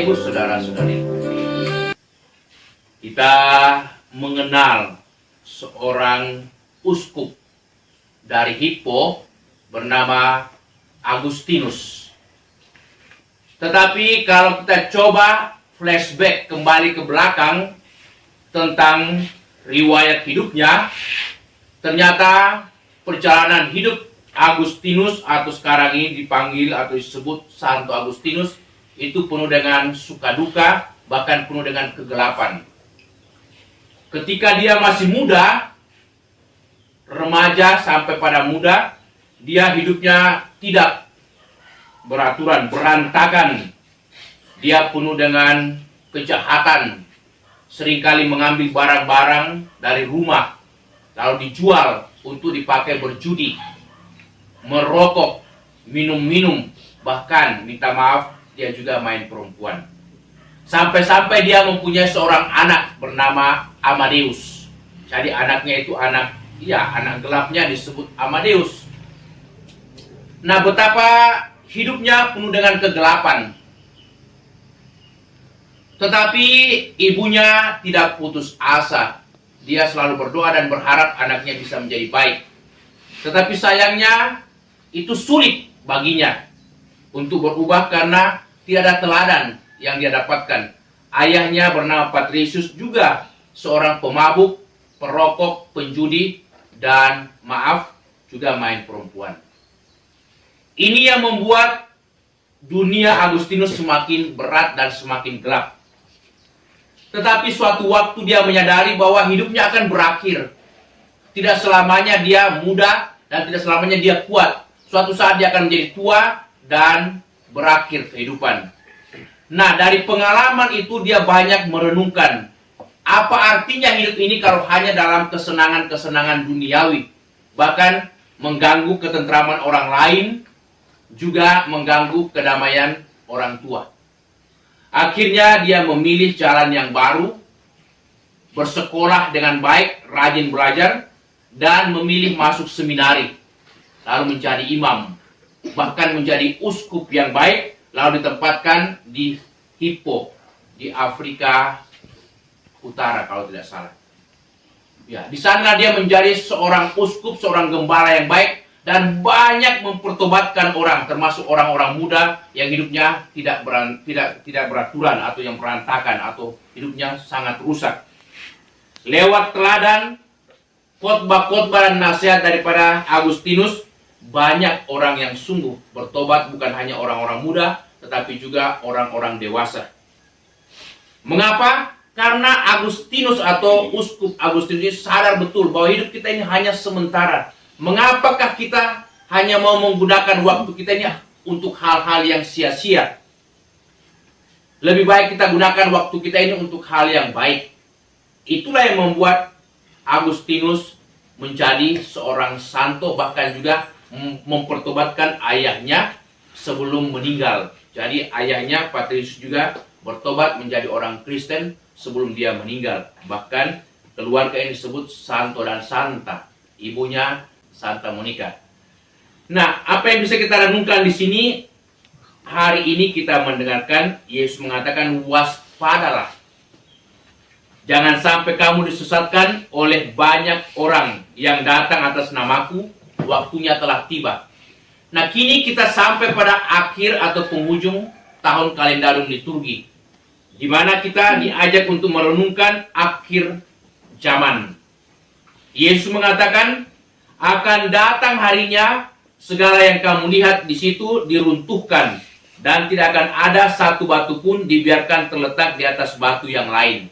Bapak Ibu Saudara-saudari, kita mengenal seorang uskup dari Hippo bernama Agustinus. Tetapi kalau kita coba flashback kembali ke belakang tentang riwayat hidupnya, ternyata perjalanan hidup Agustinus atau sekarang ini dipanggil atau disebut Santo Agustinus itu penuh dengan suka duka, bahkan penuh dengan kegelapan. Ketika dia masih muda, remaja sampai pada muda, dia hidupnya tidak beraturan, berantakan. Dia penuh dengan kejahatan, seringkali mengambil barang-barang dari rumah, lalu dijual untuk dipakai berjudi, merokok, minum-minum, bahkan minta maaf, dia juga main perempuan. Sampai-sampai dia mempunyai seorang anak bernama Amadeus. Jadi anaknya itu anak gelapnya disebut Amadeus. Nah, betapa hidupnya penuh dengan kegelapan. Tetapi ibunya tidak putus asa. Dia selalu berdoa dan berharap anaknya bisa menjadi baik. Tetapi sayangnya itu sulit baginya untuk berubah karena tidak ada teladan yang dia dapatkan. Ayahnya bernama Patricius juga seorang pemabuk, perokok, penjudi, dan juga main perempuan. Ini yang membuat dunia Agustinus semakin berat dan semakin gelap. Tetapi suatu waktu dia menyadari bahwa hidupnya akan berakhir. Tidak selamanya dia muda dan tidak selamanya dia kuat. Suatu saat dia akan menjadi tua dan berakhir kehidupan. Nah, dari pengalaman itu dia banyak merenungkan apa artinya hidup ini kalau hanya dalam kesenangan-kesenangan duniawi, bahkan mengganggu ketentraman orang lain, juga mengganggu kedamaian orang tua. Akhirnya dia memilih jalan yang baru, bersekolah dengan baik, rajin belajar, dan memilih masuk seminari, lalu menjadi imam, bahkan menjadi uskup yang baik, lalu ditempatkan di Hippo, di Afrika Utara kalau tidak salah. Ya, di sana dia menjadi seorang uskup, seorang gembala yang baik, dan banyak mempertobatkan orang, termasuk orang-orang muda yang hidupnya tidak beraturan atau yang berantakan atau hidupnya sangat rusak. Lewat teladan, khotbah-khotbah dan nasihat daripada Agustinus, banyak orang yang sungguh bertobat, bukan hanya orang-orang muda, tetapi juga orang-orang dewasa. Mengapa? Karena Agustinus atau uskup Agustinus sadar betul bahwa hidup kita ini hanya sementara. Mengapakah kita hanya mau menggunakan waktu kita ini untuk hal-hal yang sia-sia? Lebih baik kita gunakan waktu kita ini untuk hal yang baik. Itulah yang membuat Agustinus menjadi seorang santo, bahkan juga mempertobatkan ayahnya sebelum meninggal. Jadi ayahnya Patricius juga bertobat menjadi orang Kristen sebelum dia meninggal. Bahkan keluarga ini disebut Santo dan Santa, ibunya Santa Monica. Nah, apa yang bisa kita renungkan di sini? Hari ini kita mendengarkan Yesus mengatakan, waspadalah. Jangan sampai kamu disesatkan oleh banyak orang yang datang atas namaku, waktunya telah tiba. Nah, kini kita sampai pada akhir atau penghujung tahun kalendarium liturgi, di mana kita diajak untuk merenungkan akhir zaman. Yesus mengatakan, akan datang harinya segala yang kamu lihat di situ diruntuhkan, dan tidak akan ada satu batu pun dibiarkan terletak di atas batu yang lain.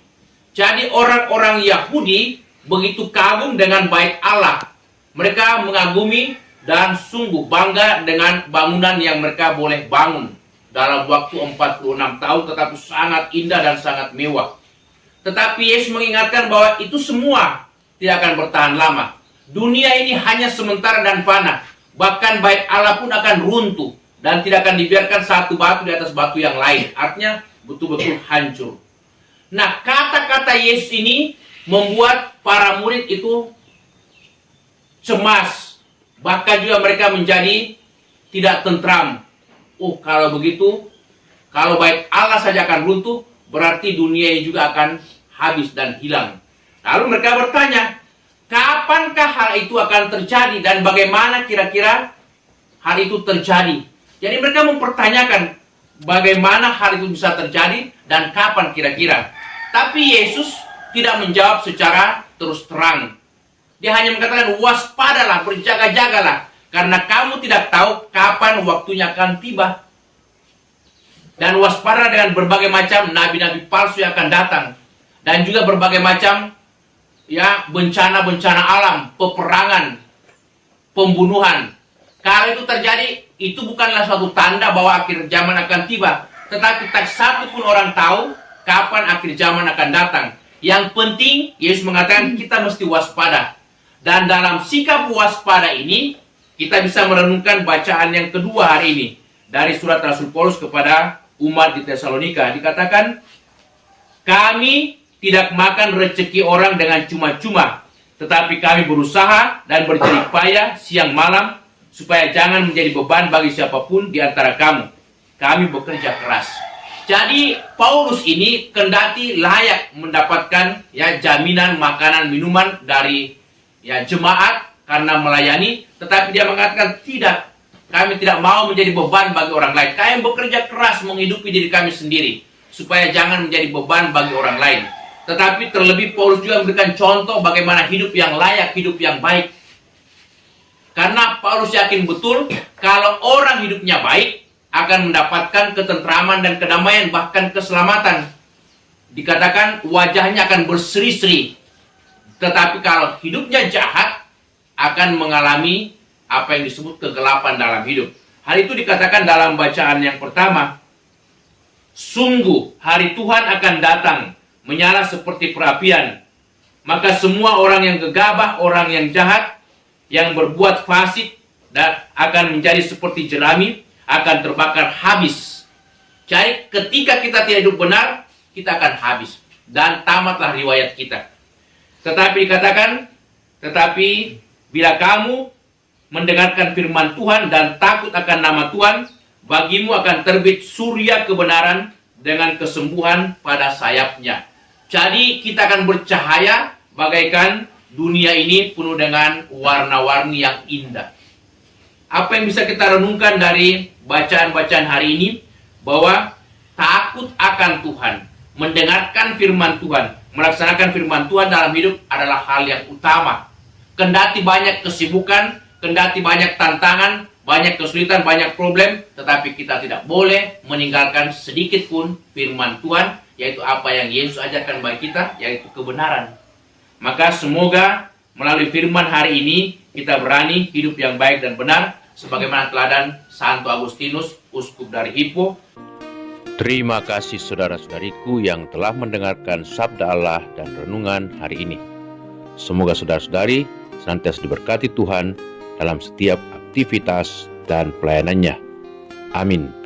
Jadi orang-orang Yahudi begitu kagum dengan bait Allah. Mereka mengagumi dan sungguh bangga dengan bangunan yang mereka boleh bangun dalam waktu 46 tahun, tetapi sangat indah dan sangat mewah. Tetapi Yesus mengingatkan bahwa itu semua tidak akan bertahan lama. Dunia ini hanya sementara dan fana. Bahkan bait Allah pun akan runtuh dan tidak akan dibiarkan satu batu di atas batu yang lain. Artinya betul-betul hancur. Nah, kata-kata Yesus ini membuat para murid itu cemas. Bahkan juga mereka menjadi tidak tentram. Oh, kalau begitu Kalau baik Allah saja akan runtuh, berarti dunia ini juga akan habis dan hilang. Lalu mereka bertanya, kapankah hal itu akan terjadi dan bagaimana kira-kira hal itu terjadi? Jadi mereka mempertanyakan bagaimana hal itu bisa terjadi dan kapan kira-kira. Tapi Yesus tidak menjawab secara terus terang. Dia hanya mengatakan, waspadalah, berjaga-jagalah, karena kamu tidak tahu kapan waktunya akan tiba. Dan waspada dengan berbagai macam nabi-nabi palsu yang akan datang. Dan juga berbagai macam bencana-bencana alam, peperangan, pembunuhan. Kalau itu terjadi, itu bukanlah suatu tanda bahwa akhir zaman akan tiba. Tetapi tak satu pun orang tahu kapan akhir zaman akan datang. Yang penting, Yesus mengatakan kita mesti waspada. Dan dalam sikap waspada ini, kita bisa merenungkan bacaan yang kedua hari ini. Dari surat Rasul Paulus kepada umat di Tesalonika. Dikatakan, kami tidak makan rezeki orang dengan cuma-cuma, tetapi kami berusaha dan berjerih payah siang malam, supaya jangan menjadi beban bagi siapapun di antara kamu. Kami bekerja keras. Jadi Paulus ini kendati layak mendapatkan jaminan makanan minuman dari jemaat karena melayani, tetapi dia mengatakan tidak. Kami tidak mau menjadi beban bagi orang lain. Kami bekerja keras menghidupi diri kami sendiri, supaya jangan menjadi beban bagi orang lain. Tetapi terlebih Paulus juga memberikan contoh bagaimana hidup yang layak, hidup yang baik. Karena Paulus yakin betul kalau orang hidupnya baik akan mendapatkan ketentraman dan kedamaian, bahkan keselamatan. Dikatakan wajahnya akan berseri-seri. Tetapi kalau hidupnya jahat akan mengalami apa yang disebut kegelapan dalam hidup. Hal itu dikatakan dalam bacaan yang pertama. Sungguh hari Tuhan akan datang menyala seperti perapian. Maka semua orang yang gegabah, orang yang jahat, yang berbuat fasik dan akan menjadi seperti jerami, akan terbakar habis. Jadi ketika kita tidak hidup benar, kita akan habis. Dan tamatlah riwayat kita. Tetapi dikatakan, tetapi bila kamu mendengarkan firman Tuhan dan takut akan nama Tuhan, bagimu akan terbit surya kebenaran dengan kesembuhan pada sayapnya. Jadi kita akan bercahaya bagaikan dunia ini penuh dengan warna-warni yang indah. Apa yang bisa kita renungkan dari bacaan-bacaan hari ini? Bahwa takut akan Tuhan, mendengarkan firman Tuhan, melaksanakan firman Tuhan dalam hidup adalah hal yang utama. Kendati banyak kesibukan, kendati banyak tantangan, banyak kesulitan, banyak problem, tetapi kita tidak boleh meninggalkan sedikit pun firman Tuhan, yaitu apa yang Yesus ajarkan bagi kita, yaitu kebenaran. Maka semoga melalui firman hari ini kita berani hidup yang baik dan benar, sebagaimana teladan Santo Agustinus, uskup dari Hippo. Terima kasih saudara-saudariku yang telah mendengarkan sabda Allah dan renungan hari ini. Semoga saudara-saudari senantiasa diberkati Tuhan dalam setiap aktivitas dan pelayanannya. Amin.